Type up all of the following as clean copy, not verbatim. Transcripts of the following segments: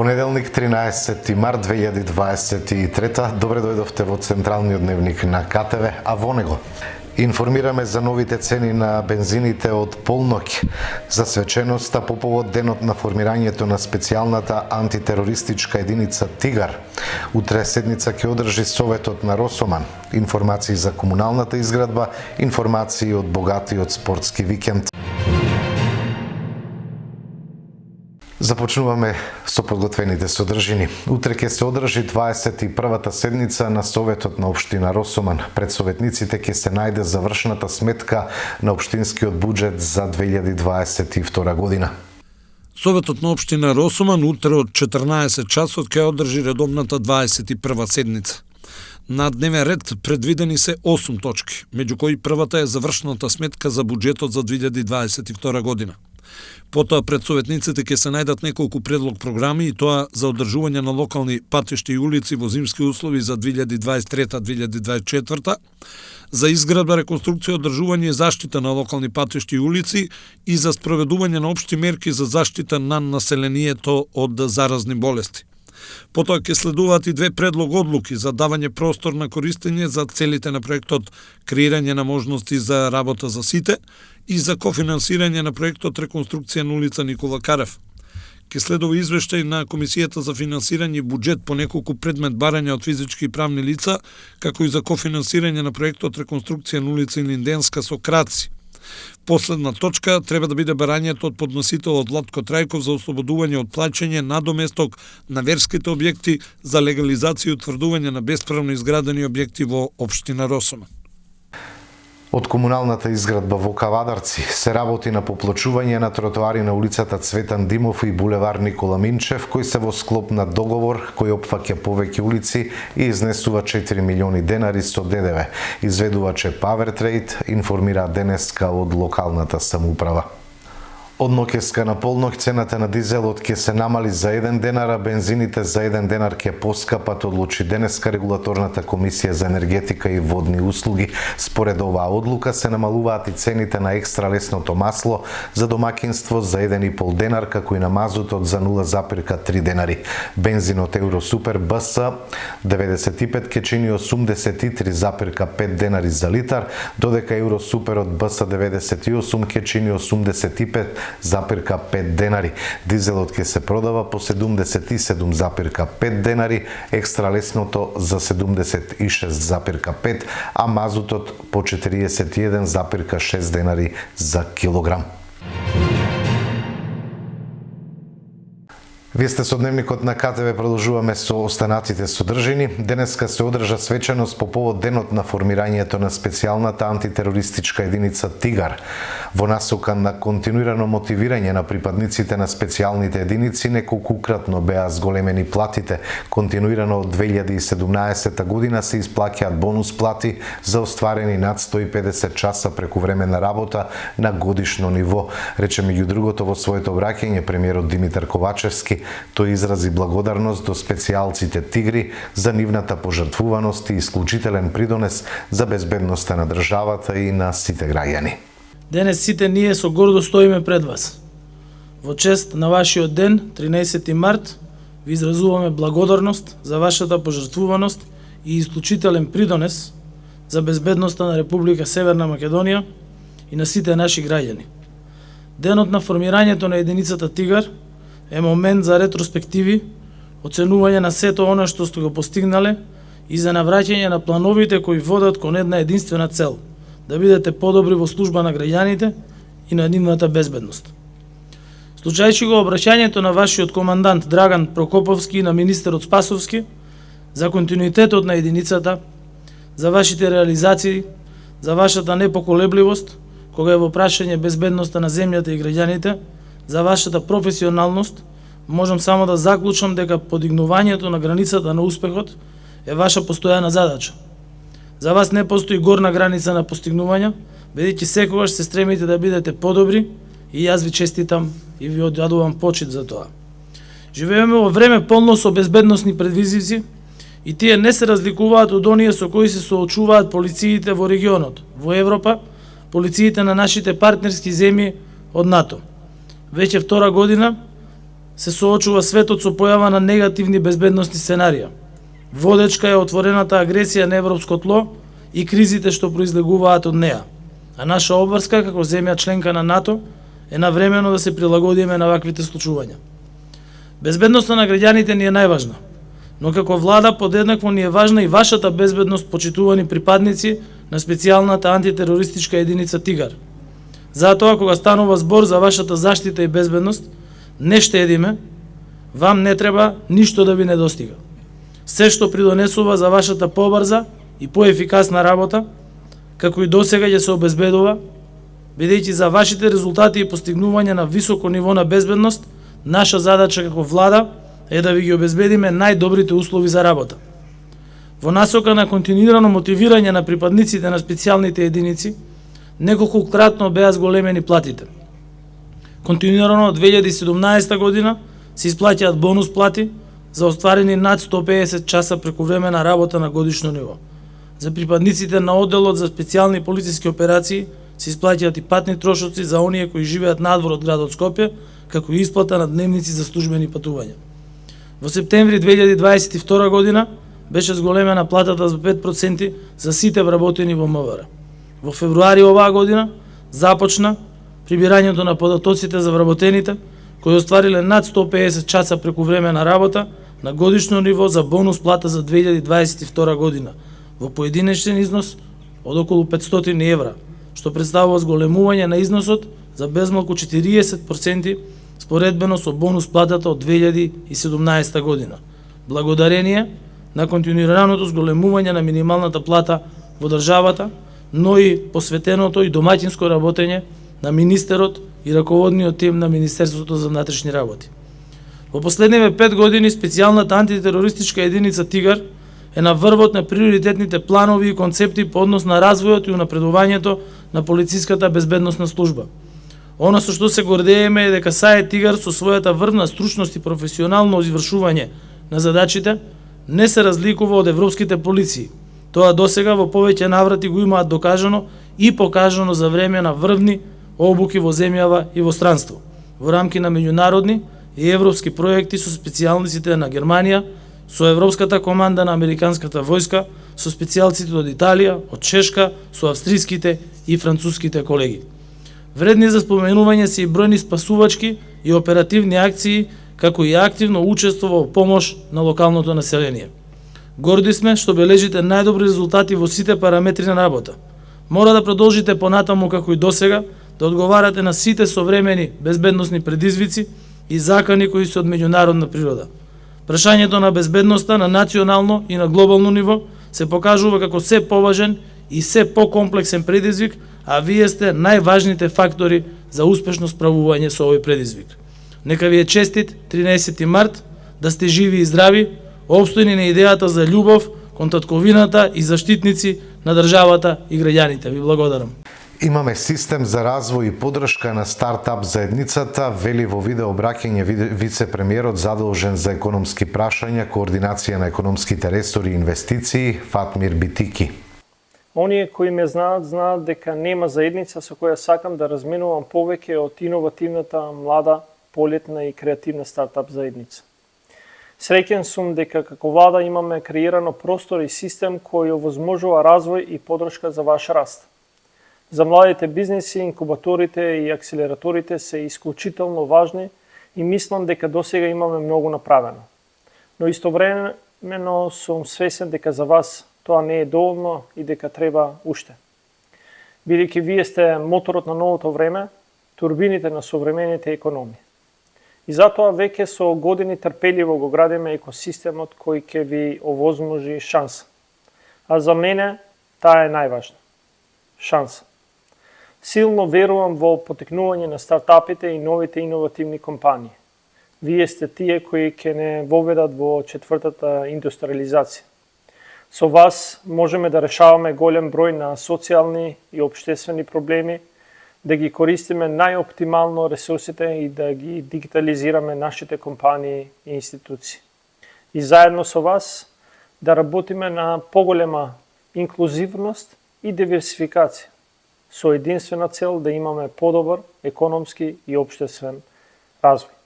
Понеделник, 13 март 2023. Добре дојдовте во централниот дневник на КТВ, а во него информираме за новите цени на бензините од полноќ, засвеченоста по повод денот на формирањето на специјалната антитерористичка единица Тигар. Утре седница ќе одржи Советот на Росоман. Информации за комуналната изградба, информации од богатиот спортски викенд. Започнуваме со подготвените содржини. Утре ќе се одржи 21-та седница на Советот на општина Росоман. Пред советниците ќе се најде завршната сметка на општинскиот буџет за 2022 година. Советот на општина Росоман утре од 14 часот ќе одржи редовната 21 седница. На дневен ред предвидени се 8 точки, меѓу кои првата е завршната сметка за буџетот за 2022 година. Потоа пред советниците ќе се најдат неколку предлог програми, и тоа за одржување на локални патишти и улици во зимски услови за 2023-2024, за изградба, реконструкција, одржување и заштита на локални патишти и улици и за спроведување на општи мерки за заштита на населението од заразни болести. Потоа ќе следуваат и две предлог одлуки за давање простор на користење за целите на проектот креирање на можности за работа за сите и за кофинансирање на проектот реконструкција на улица Никола Карев. Ќе следува извештај на Комисијата за финансирање и буџет по неколку предмет барања од физички и правни лица, како и за кофинансирање на проектот реконструкција на улица Илинденска со краци. Последна точка треба да биде барањето од подносителот Владко Трајков за ослободување од плаќање надоместок на верските објекти за легализација и утврдување на бесправно изградени објекти во општина Росоман. Од комуналната изградба во Кавадарци се работи на поплачување на тротоари на улицата Цветан Димов и булевар Никола Минчев, кои се во склоп на договор кој опфаќа повеќе улици и изнесува 4 милиони денари со ДДВ. Изведуваче Павертрейд информира денеска од локалната самоуправа. Од ноќеска на полноќ цената на дизелот ќе се намали за 1 денар, а бензините за 1 денар ќе поскапат, одлучи денеска регулаторната комисија за енергетика и водни услуги. Според оваа одлука се намалуваат и цените на екстра лесното масло за домаќинство за 1,5 денар, како и на мазутот за 0,3 денари. Бензинот Евросупер БС 95 ќе чини 83,5 денари за литар, додека Евросуперот БС 98 ќе чини 85,5 денари. Дизелот ќе се продава по 77,5 денари, екстра лесното за 76,5, а мазутот по 41,6 денари за килограм. Вие сте со дневникот на КТВ, продолжуваме со останатите содржини. Денеска се одржа свеченост по повод денот на формирањето на специјалната антитерористичка единица Тигар. Во насока на континуирано мотивирање на припадниците на специјалните единици, неколкукратно беа зголемени платите. Континуирано од 2017 година се исплаќаат бонус плати за остварени над 150 часа прекувремена работа на годишно ниво, рече меѓу другото во своето обраќање премиерот Димитар Ковачевски. Тој изрази благодарност до специјалците Тигри за нивната пожртвуваност и исклучителен придонес за безбедноста на државата и на сите граѓани. Денес сите ние со гордо стоиме пред вас. Во чест на вашиот ден, 13 март, ви изразуваме благодарност за вашата пожртвуваност и исклучителен придонес за безбедноста на Република Северна Македонија и на сите наши граѓани. Денот на формирањето на единицата Тигар е момент за ретроспективи, оценување на сето она што сте го постигнале и за навраќање на плановите кои водат кон една единствена цел – да бидете подобри во служба на граѓаните и на нивната безбедност. Случајќи го обраќањето на вашиот командант Драган Прокоповски и на министерот Спасовски за континуитетот на единицата, за вашите реализации, за вашата непоколебливост, кога е во прашање безбедноста на земјата и граѓаните, за вашата професионалност, можам само да заклучам дека подигнувањето на границата на успехот е ваша постојана задача. За вас не постои горна граница на постигнувања, бидејќи секогаш се стремите да бидете подобри и јас ви честитам и ви одјадувам почит за тоа. Живееме во време полно со безбедносни предизвици и тие не се разликуваат од оние со кои се соочуваат полициите во регионот, во Европа, полициите на нашите партнерски земји од НАТО. Веќе втора година се соочува светот со појава на негативни безбедностни сценарија. Водечка е отворената агресија на европско тло и кризите што произлегуваат од неа. А наша обврска како земја членка на НАТО е навремено да се прилагодиме на ваквите случувања. Безбедноста на граѓаните ни е најважна, но како влада подеднакво ни е важна и вашата безбедност, почитувани припадници на специјалната антитерористичка единица Тигар. Затоа, кога станува збор за вашата заштита и безбедност, не штедиме, вам не треба ништо да ви недостига. Се што придонесува за вашата побрза и поефикасна работа, како и досега ќе се обезбедува, бидејќи за вашите резултати и постигнување на високо ниво на безбедност, наша задача како влада е да ви ги обезбедиме најдобрите услови за работа. Во насока на континуирано мотивирање на припадниците на специјалните единици, неколкократно беа зголемени платите. Континуирано од 2017 година се исплаќаат бонус плати за остварени над 150 часа прекувремена работа на годишно ниво. За припадниците на одделот за специјални полициски операции се исплаќаат и патни трошоци за оние кои живеат надвор од градот Скопје, како и исплата на дневници за службени патувања. Во септември 2022 година беше зголемена платата за 5% за сите вработени во МВР. Во февруари оваа година започна прибирањето на податоците за вработените кои оствариле над 150 часа прекувремена работа на годишно ниво за бонус плата за 2022 година во поединечен износ од околу 500 евра, што представува зголемување на износот за безмалку 40% споредбено со бонус платата од 2017 година, благодарение на континуираното зголемување на минималната плата во државата, но и посветеното и домаќинско работење на министерот и раководниот тим на Министерството за внатрешни работи. Во последниве 5 години специјалната антитерористичка единица Тигар е на врвот на приоритетните планови и концепти по однос на развојот и унапредувањето на полициската безбедносна служба. Она со што се гордееме е дека САЕ Тигар со својата врвна стручност и професионално извршување на задачите не се разликува од европските полиции. Тоа досега во повеќе наврати го имаат докажано и покажано за време на врвни обуки во земјава и во странство, во рамки на меѓународни и европски проекти со специјалниците на Германија, со Европската команда на Американската војска, со специјалците од Италија, од Чешка, со австриските и француските колеги. Вредни за споменување се и бројни спасувачки и оперативни акции, како и активно учествува во помош на локалното население. Горди сме што бележите најдобри резултати во сите параметри на работа. Мора да продолжите понатаму како и досега, да одговарате на сите современи безбедносни предизвици и закани кои се од меѓународна природа. Прашањето на безбедноста на национално и на глобално ниво се покажува како се поважен и се покомплексен предизвик, а вие сте најважните фактори за успешно справување со овој предизвик. Нека ви е честит 13 март, да сте живи и здрави, опстојни на идејата за љубов кон татковината и заштитници на државата и граѓаните. Ви благодарам. Имаме систем за развој и поддршка на стартап заедницата, вели во видео обраќање вице-премиерот задолжен за економски прашања, координација на економските ресори и инвестиции Фатмир Битики. Оние кои ме знаат дека нема заедница со која сакам да разменувам повеќе од иновативната, млада, полетна и креативна стартап заедница. Среќен сум дека како влада имаме креирано простор и систем кој овозможува развој и поддршка за ваш раст. За младите бизнеси, инкубаторите и акселераторите се исклучително важни и мислам дека досега имаме многу направено. Но истовремено сум свесен дека за вас тоа не е доволно и дека треба уште. Бидејќи вие сте моторот на новото време, турбините на современите економии. И затоа веќе со години трпеливо го градиме екосистемот кој ќе ви овозможи шанса. А за мене таа е најважна. Шанса. Силно верувам во потекнување на стартапите и новите иновативни компании. Вие сте тие кои ќе не воведат во четвртата индустриализација. Со вас можеме да решаваме голем број на социјални и општествени проблеми, да ги користиме најоптимално ресурсите и да ги дигитализираме нашите компании и институции. И заедно со вас да работиме на поголема инклузивност и диверсификација, со единствена цел да имаме подобар економски и општествен развој.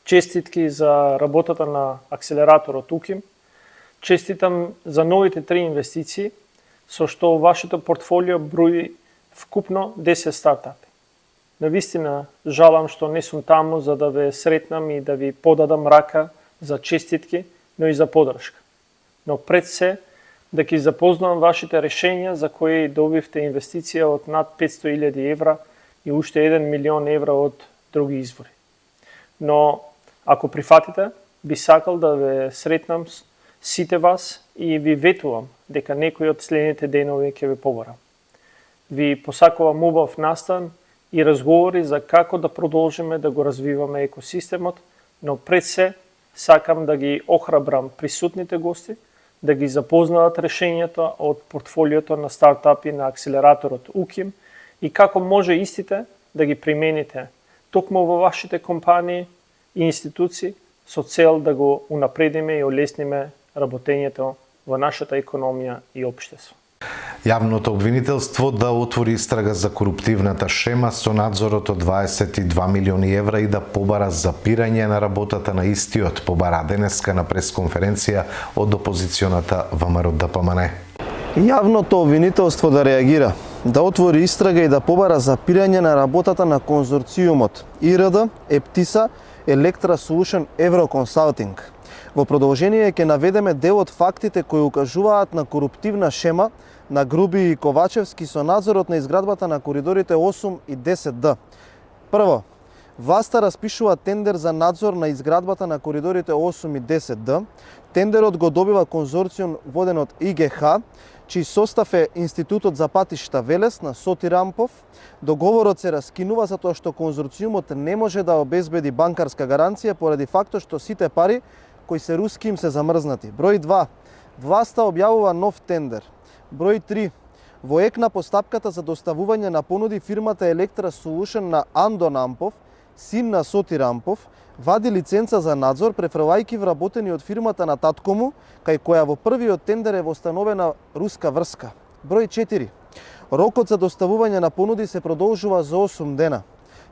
Честитки за работата на акселераторот УКИМ. Честитам за новите 3 инвестиции, со што вашето портфолио брои вкупно 10 стартапи. Навистина жалам што не сум таму за да ве сретнам и да ви подадам рака за честитки, но и за подршка. Но пред се да ги запознам вашите решенија за кои добивте инвестиција од над 500.000 евра и уште 1 милион евра од други извори. Но ако прифатите, би сакал да ве сретнам сите вас и ви ветувам дека некои од следните денови ќе ве побарам. Ви посакувам убав настан и разговори за како да продолжиме да го развиваме екосистемот, но пред се сакам да ги охрабрам присутните гости, да ги запознаат решењата од портфолиото на стартапи на акселераторот УКИМ и како може истите да ги примените токму во вашите компании и институции со цел да го унапредиме и олесниме работењето во нашата економија и општество. Јавното обвинителство да отвори истрага за коруптивната шема со надзорот од 22 милиони евра и да побара запирање на работата на истиот, побара денеска на пресконференција од опозиционата ВМРО-ДПМН. Јавното обвинителство да реагира, да отвори истрага и да побара запирање на работата на конзорциумот ИРД, Ептиса, Електра Солушен Евроконсалтинг. Во продолжение ќе наведеме дел од фактите кои укажуваат на коруптивна шема на Груби и Ковачевски со надзорот на изградбата на коридорите 8 и 10Д. Прво, власта распишува тендер за надзор на изградбата на коридорите 8 и 10Д. Тендерот го добива конзорциум воден од ИГХ, чиј состав е Институтот за патишта Велес на Соти Рампов. Договорот се раскинува затоа што конзорциумот не може да обезбеди банкарска гаранција поради фактот што сите пари кои се руски им се замрзнати. Број 2. Власта објавува нов тендер. Број 3. Во ек на постапката за доставување на понуди фирмата Електра Солушен на Андон Ампов, син на Соти Рампов, вади лиценца за надзор префрлајќи вработени од фирмата на татко му, кај која во првиот тендер е востановена руска врска. Број 4. Рокот за доставување на понуди се продолжува за 8 дена.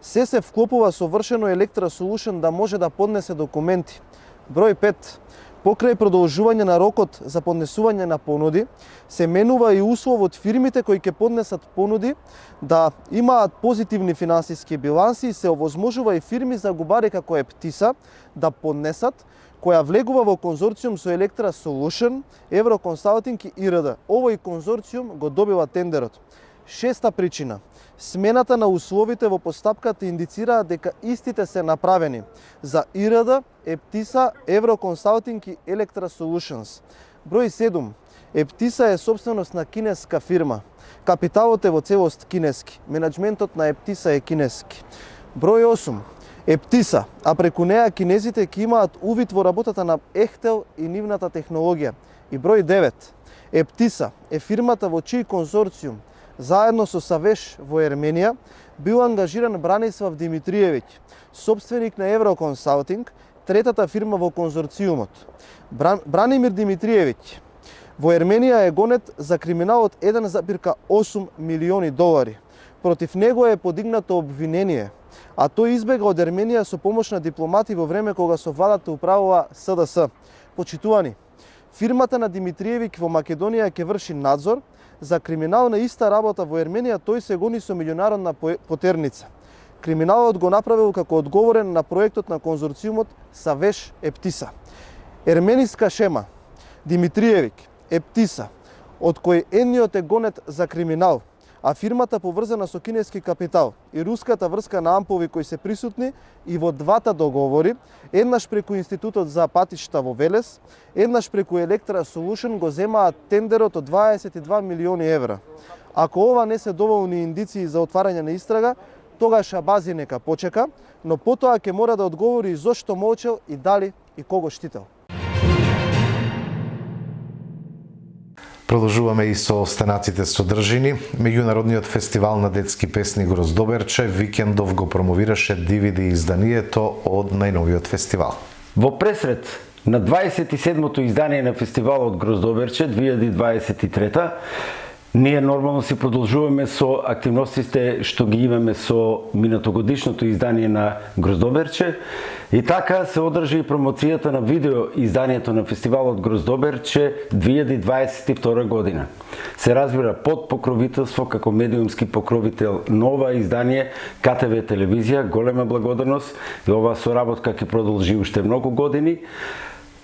Се вклопува совршено Електра Солушен да може да поднесе документи. Број 5. Покрај продолжување на рокот за поднесување на понуди, се менува и условот фирмите кои ќе поднесат понуди да имаат позитивни финансиски биланси и се овозможува и фирми за губари како Ептиса да поднесат, која влегува во конзорциум со Електра Солушен, Евроконсалтинг и ИРД. Овој конзорциум го добива тендерот. Шеста причина. Смената на условите во постапката индицираат дека истите се направени за ИРД, Ептиса, Евроконсалтинг и Електра Солушенс. Број 7. Ептиса е собственост на кинеска фирма. Капиталот е во целост кинески. Менеджментот на Ептиса е кинески. Број 8. Ептиса, а преку неа кинезите ќе имаат увид во работата на Ехтел и нивната технологија. И број 9. Ептиса е фирмата во чиј конзорциум заедно со Савеш во Ерменија бил ангажиран Бранислав Димитриевиќ, собственик на Евроконсалтинг, третата фирма во конзорциумот. Бранимир Димитриевиќ во Ерменија е гонет за криминал од 1,8 милиони долари. Против него е подигнато обвинение, а тој избега од Ерменија со помош на дипломати во време кога со владата управува СДС. Почитувани, фирмата на Димитриевиќ во Македонија ќе врши надзор за криминал на иста работа во Ерменија, тој се гони со меѓународна потерница. Криминалот го направил како одговорен на проектот на конзорциумот Савеш Ептиса. Ермениска шема, Димитриевиќ, Ептиса, од кој едниот е гонет за криминал, а фирмата поврзана со кинески капитал и руската врска на ампови кои се присутни и во двата договори, еднаш преку Институтот за патишта во Велес, еднаш преку Електра Солушен го земаат тендерот од 22 милиони евра. Ако ова не се доволни индиции за отварање на истрага, тогаш Абази нека почека, но потоа ќе мора да одговори зошто молчел и дали и кого штител. Продолжуваме и со останаците содржини. Меѓународниот фестивал на детски песни Гроздоберче викендов го промовираше DVD изданието од најновиот фестивал. Во пресред на 27-то издание на фестивалот Гроздоберче 2023 Ние нормално си продолжуваме со активностите што ги имаме со минатогодишното издание на Гроздоберче. И така се одржи и промоцијата на видео изданието на фестивалот Гроздоберче 2022 година. Се разбира под покровителство како медиумски покровител нова издание КТВ телевизија, голема благодарност и оваа соработка ќе продолжи уште многу години.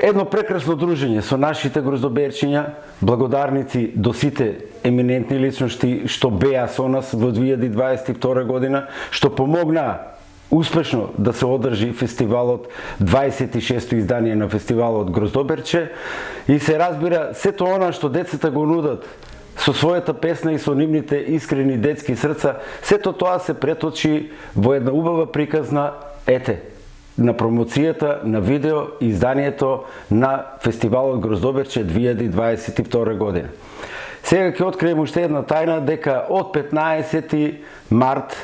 Едно прекрасно дружење со нашите гроздоберчиња, благодарници до сите еминентни личности што беа со нас во 2022 година, што помогнаа успешно да се одржи фестивалот, 26-то издание на фестивалот Гроздоберче и се разбира сето она што децата го нудат со својата песна и со нивните искрени детски срца, сето тоа се преточи во една убава приказна, на промоцијата на видео изданието на фестивалот Гроздоберче 2022 година. Сега ќе открием уште една тајна дека од 15 март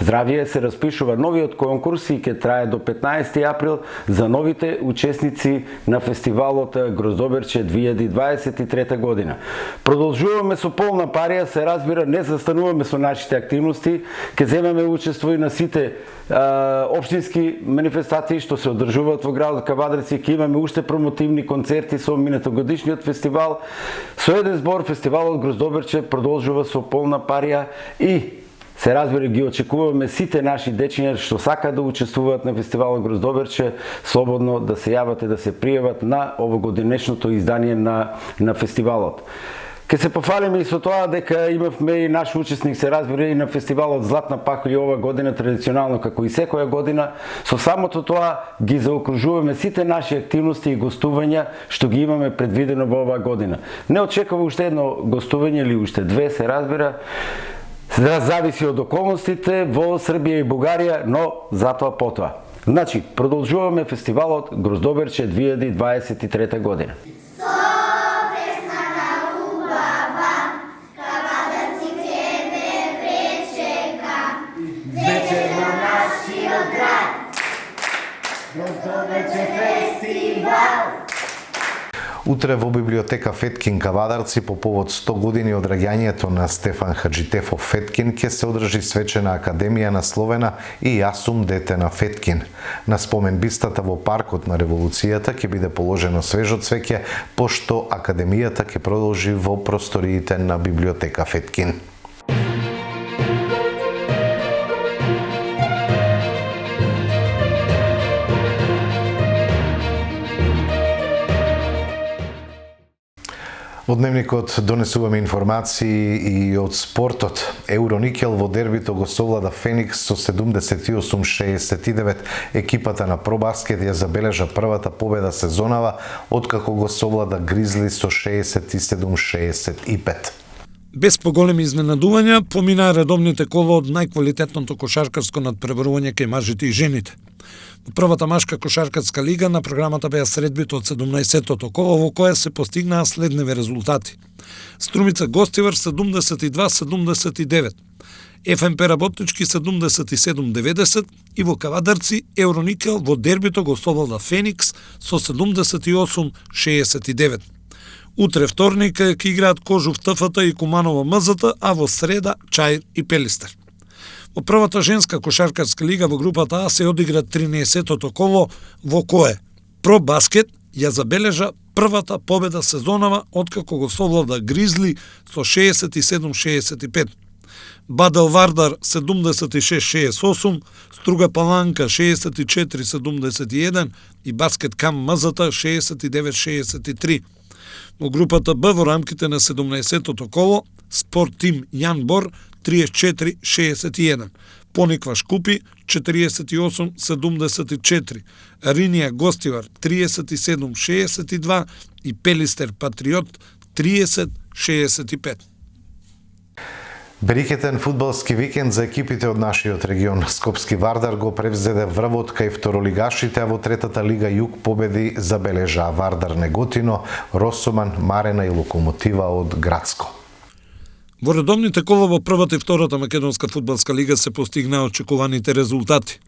здравие се распишува новиот конкурс и ќе трае до 15 април за новите учесници на фестивалот Гроздоберче 2023 година. Продолжуваме со полна парија, се разбира, не застануваме со нашите активности, ќе земеме учество и на сите општински манифестации што се одржуваат во градот Кавадарци, ќе имаме уште промотивни концерти со минатогодишниот фестивал. Со еден збор фестивалот Гроздоберче продолжува со полна парија и се разбира, ги очекуваме сите наши дечиња што сакаат да учествуваат на фестивалот Гроздоберче, слободно да се јават и да се пријават на овогодинешното издание на фестивалот. Ке се пофалиме и со тоа дека имавме и наш учесник, се разбира, и на фестивалот Златна пахуља ова година традиционално како и секоја година. Со самото тоа ги заокружуваме сите наши активности и гостувања што ги имаме предвидено во оваа година. Не очекува уште едно гостување или уште две, се разбира. Да зависи од околностите во Србија и Бугарија, но затоа потоа. Значи, продолжуваме фестивалот Гроздоберче 2023 година. Вечер на нашиот град, Гроздоберче фестивал. Утре во библиотека Феткин Кавадарци по повод 100 години од раѓањето на Стефан Хаджитефов Феткин ќе се одржи свечена академија насловена И јас сум дете на Феткин. На спомен бистата во паркот на Револуцијата ќе биде положено свежо цвеќе, пошто академијата ќе продолжи во просториите на библиотека Феткин. Од дневникот донесуваме информации и од спортот. Евроникел во дербито го совлада Феникс со 78-69. Екипата на Пробаскет ја забележа првата победа сезонава, откако го совлада Гризли со 67-65. Без поголеми изненадувања, поминаа редовните кола од најквалитетното кошаркарско надпребарување кај мажите и жените. Во првата машка кошаркарска лига на програмата беа средбите од 17-тото коло, во која се постигнаа следниве резултати. Струмица Гостивар 72-79, ФМП Работнички 77-90 и во Кавадарци Евроникел во дербито го совлада Феникс со 78-69. Утре вторник ќе играат Кожув ТФТ и Куманово МЗТ, а во среда Чаир и Пелистер. Во првата женска кошаркарска лига во групата А се одигра 13-тото коло, во кое Пробаскет ја забележа првата победа сезонава откако го совлада Гризли со 67-65. Бадел Вардар 76-68, Струга Паланка 64-71 и Баскет Кам МЗТ 69-63. Во групата Б во рамките на 17-тото коло Спорт Тим Јан Бор 34-61, Пониква Шкупи 48-74, Ринија Гостивар 37-62 и Пелистер Патриот 30-65. Берикетен фудбалски викенд за екипите од нашиот регион. Скопски Вардар го превзеде врвот кај второлигашите, а во третата лига Југ победи забележа Вардар Неготино, Росоман, Марена и Локомотива од Градско. Во редовните кола во првата и втората македонска фудбалска лига се постигнаа очекуваните резултати.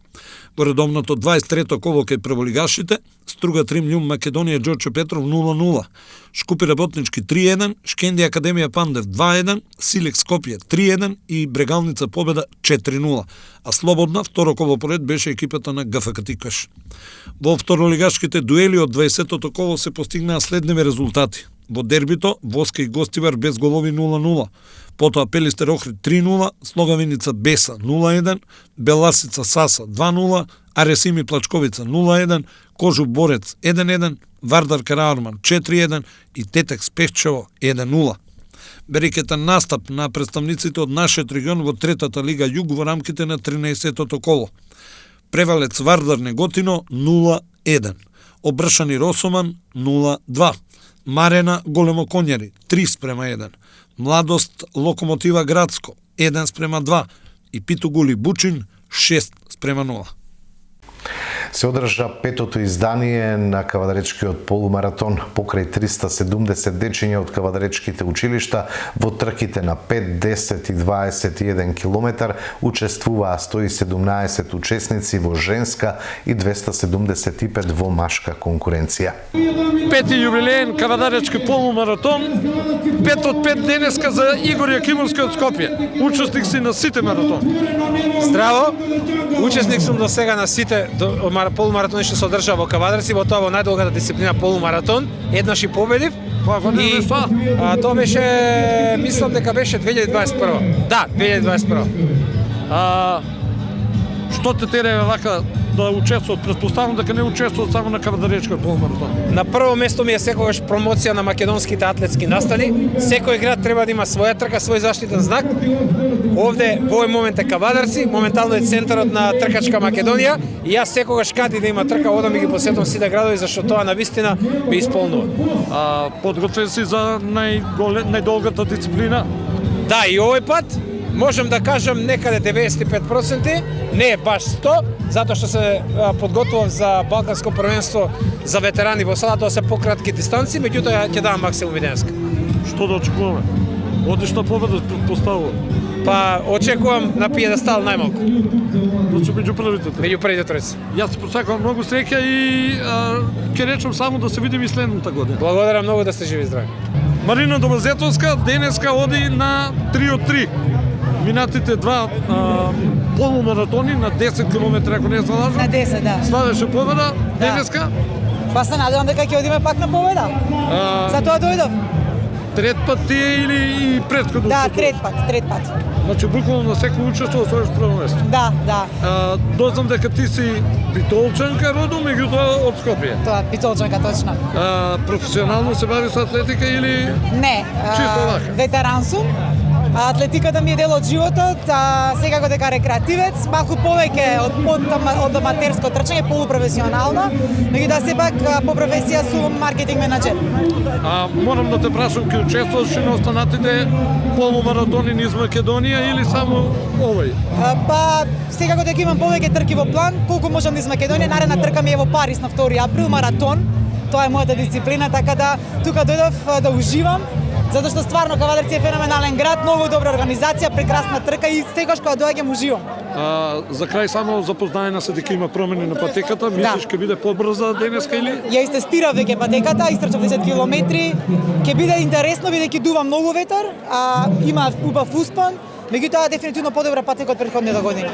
Во редовното 23-то коло кај прволигашите, Струга Тримљум Македонија Џорче Петров 0-0, Шкупи Работнички 3-1, Шкенди Академија Пандев 2-1, Силек Скопје 3-1 и Брегалница Победа 4-0, а слободна второ коло поред беше екипата на ГФК Тиквеш. Во второлигашките дуели од 20-тото коло се постигнаа следневи резултати. Во дербито Воска и Гостивар без голови 0-0, потоа Пелистер Охрид 3-0, Слогавиница Беса 0-1, Беласица Саса 2-0, Аресими Плачковица 0-1, Кожу Борец 1-1, Вардар Караорман 4-1 и Тетекс Пешчево 1-0. Берекета настап на представниците од нашиот регион во третата лига Југ во рамките на 13-тото коло. Превалец Вардар Неготино 0-1, Обршани Росоман 0-2, Марена Големо Конјари 3:1, Младост Локомотива Градско 1:2 и Питогули Бучин 6:0. Се одржа петото издание на кавадаречкиот полумаратон покрај 370 дечиња од кавадаречките училишта во трките на 5, 10 и 21 километар учествуваа 117 учесници во женска и 275 во машка конкуренција. Пети јубилеен кавадаречки полумаратон, 5 од 5 денеска за Игор Јакимовски од Скопје. Учесник си на сите маратони. Здраво, учесник сум до сега на сите полумаратони што се одржаа во Кавадарци, во тоа во најдолгата дисциплина полумаратон, еднаш и победив. И тоа беше, мислам дека беше 2021. Да, 2021. Што те терае вака да учествуват? Претпоставам дека не учествуват само на кавадаречкиот полумаратон. На прво место ми е секогаш промоција на македонските атлетски настани. Секој град треба да има своја трка, свој заштитен знак. Овде во овој момент е Кавадарци, моментално е центарот на тркачка Македонија и јас секогаш кади да има трка одам и ги посетувам сите градови зашто тоа навистина ме исполнува. Подготвен си за најдолгата дисциплина? Да, и овој пат можам да кажам некаде 95%, не е баш 100, затоа што се подготвував за Балканско првенство за ветерани во сала, тоа се пократки дистанци, меѓутоа ќе дадам максимум и денеска. Што да очекуваме? Одишна победа предпоставува? Па очекувам на пиедестал најмалку. Значи меѓу првите. Меѓу првите тројци. Јас се посакувам многу среќа и ќе речам само да се видиме и следната година. Благодарам многу, да сте живи и здрави. Марина Домазетовска денеска оди на 3 од 3. Минатите два полумаратони на 10 км, ако не се лажам. На 10, да. Славеше победа денеска. Па се надевам дека ќе одиме пак на победа. Затоа дојдов. Трет пат ти е или и претходно? Да, трет пат. Значи буквално на секој учество освоиш прво место. Да. Дознам дека ти си битолчанка родом, меѓутоа од Скопје. Тоа битолчанка, точно. Професионално се бави со атлетика или? Не. Чисто вака. Ветеран сум. Атлетиката ми е дел од животот, секако дека рекреативец, малку повеќе од аматерско трчање, полупрофесионално, меѓутоа сепак по професија сум маркетинг менаџер. Морам да те прашам, ќе учествуваш и на останатите полумаратони низ Македонија или само овој? Па, секако дека имам повеќе трки во план, колку можам низ Македонија, наредна трка ми е во Париз на 2 април, маратон. Тоа е мојата дисциплина, така да тука дојдов да уживам, затоа што стварно Кавадарци е феноменален град, многу добра организација, прекрасна трка и секогаш кога доаѓам уживам. За крај само запознаена се дека има промени на патеката, мислиш ќе биде побрза денеска или? Ја истестирав веќе патеката, истрчав 10 километри, ќе биде интересно бидејќи дува многу ветар, има убав успон, меѓутоа дефинитивно подобра патека од претходната година.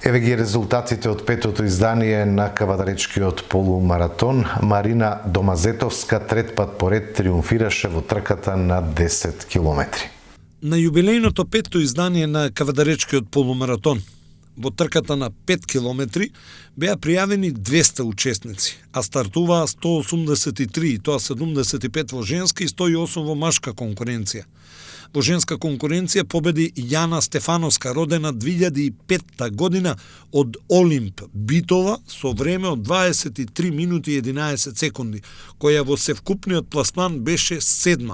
Еве ги резултатите од петото издание на кавадаречкиот полумаратон. Марина Домазетовска трет пат поред триумфираше во трката на 10 километри. На јубилејното петто издание на кавадаречкиот полумаратон во трката на 5 километри беа пријавени 200 учесници, а стартуваа 183, тоа 75 во женска и 108 во машка конкуренција. Во женска конкуренција победи Јана Стефановска, родена 2005 година од Олимп Битола со време од 23 минути и 11 секунди, која во севкупниот пласман беше 7.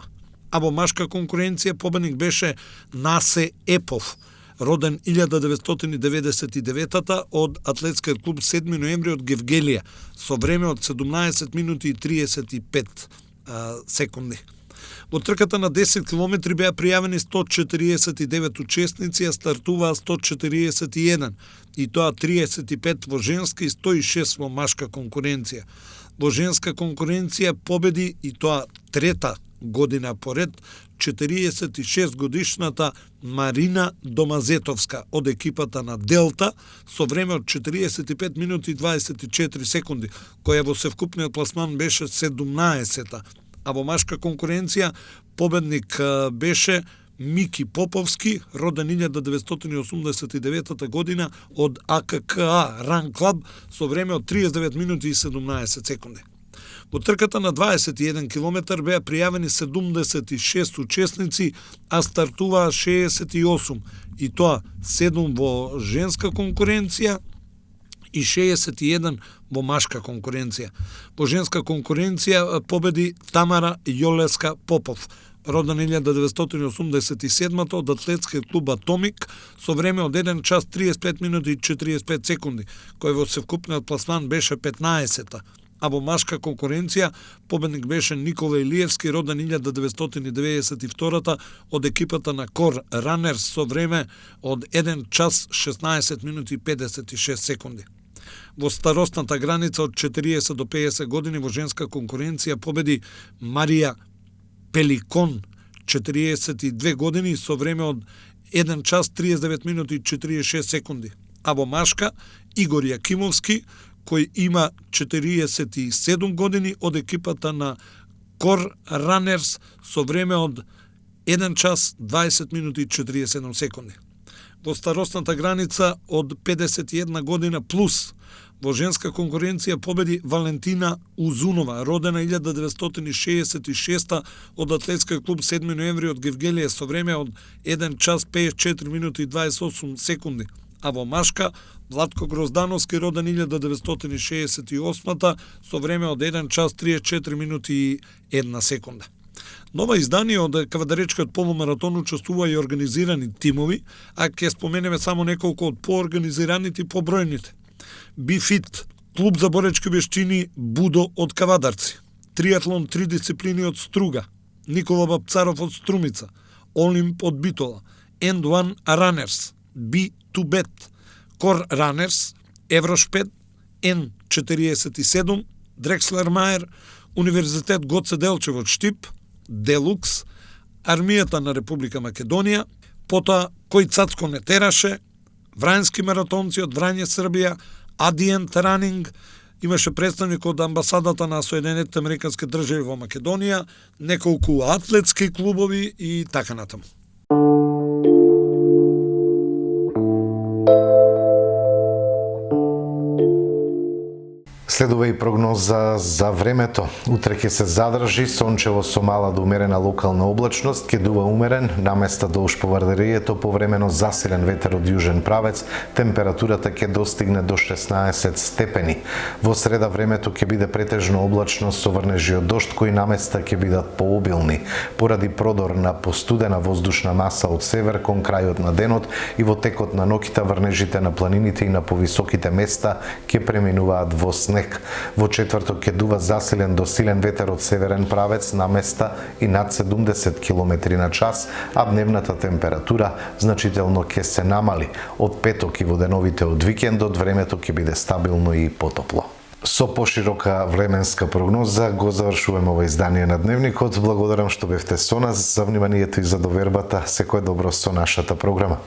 А во машка конкуренција победник беше Насе Епов, роден 1999 од атлетскиот клуб 7 ноември од Гевгелија, со време од 17 минути и 35 секунди. Во трката на 10 километри беа пријавени 149 учесници, а стартуваа 141, и тоа 35 во женска и 106 во машка конкуренција. Во женска конкуренција победи, и тоа трета година поред, 46 годишната Марина Домазетовска од екипата на Делта со време од 45 минути и 24 секунди, која во севкупниот пласман беше 17-та, а во машка конкуренција победник беше Мики Поповски, роден 1989 година од АККА Ран Клаб со време од 39 минути и 17 секунди. Во трката на 21 километар беа пријавени 76 учесници, а стартуваа 68, и тоа 7 во женска конкуренција и 61 во машка конкуренција. Во женска конкуренција победи Тамара Јолеска Попов, роден 1987 од атлетскиот клуб Атомик со време од 1 час 35 минути и 45 секунди, кој во севкупниот пласман беше 15-та. А во машка конкуренција победник беше Никола Илиевски, роден 1992 од екипата на Кор Ранерс со време од 1 час 16 минути и 56 секунди. Во старосната граница од 40 до 50 години во женска конкуренција победи Марија Пеликон, 42 години, со време од 1 час 39 минути и 46 секунди. А во машка Игор Јакимовски, кој има 47 години, од екипата на Кор Ранерс со време од 1 час 20 минути и 47 секунди. Во старосната граница од 51 година плюс во женска конкуренција победи Валентина Узунова, родена 1966 од атлетскиот клуб 7 ноември од Гевгелија со време од 1 час 54 минути и 28 секунди. А во машка Владко Гроздановски, роден 1968 со време од 1 час 34 минути и 1 секунда. Нова издание од кавадаречкиот полумаратон учествува и организирани тимови, а ќе споменеме само неколку од поорганизираните и побројните. Бифит, клуб за боречки вештини Будо од Кавадарци, триатлон 3 дисциплини од Струга, Никола Бапцаров од Струмица, Олимп од Битола, End One Runners, B2Bet, Кор Ранерс, Еврошпед, N47, Дрекслер Маjer, Универзитет Гоце Делчев од Штип, Делукс, Армијата на Република Македонија, потоа Кој Цацко не тераше, Врањски маратонци од Врање, Србија, Adient Running, имаше представник од амбасадата на Соединетите Американски држави во Македонија, неколку атлетски клубови и така натаму. Следува и прогноза за времето. Утре ќе се задржи сончево со мала до умерена локална облачност, ќе дува умерен, наместа долж поврдарието повремено засилен ветер од јужен правец, температурата ќе достигне до 16 степени. Во среда времето ќе биде претежно облачно со врнежи од дожд кои наместа ќе бидат пообилни, поради продор на постудена воздушна маса од север кон крајот на денот и во текот на ноќта врнежите на планините и на повисоките места ќе преминуваат во снег. Во четврток ќе дува засилен до силен ветер од северен правец на места и над 70 км на час, а дневната температура значително ќе се намали. Од петок и во деновите од викендот времето ќе биде стабилно и потопло. Со поширока временска прогноза го завршуваме ова издание на Дневникот. Благодарам што бевте со нас, за вниманието и за довербата. Секое добро со нашата програма.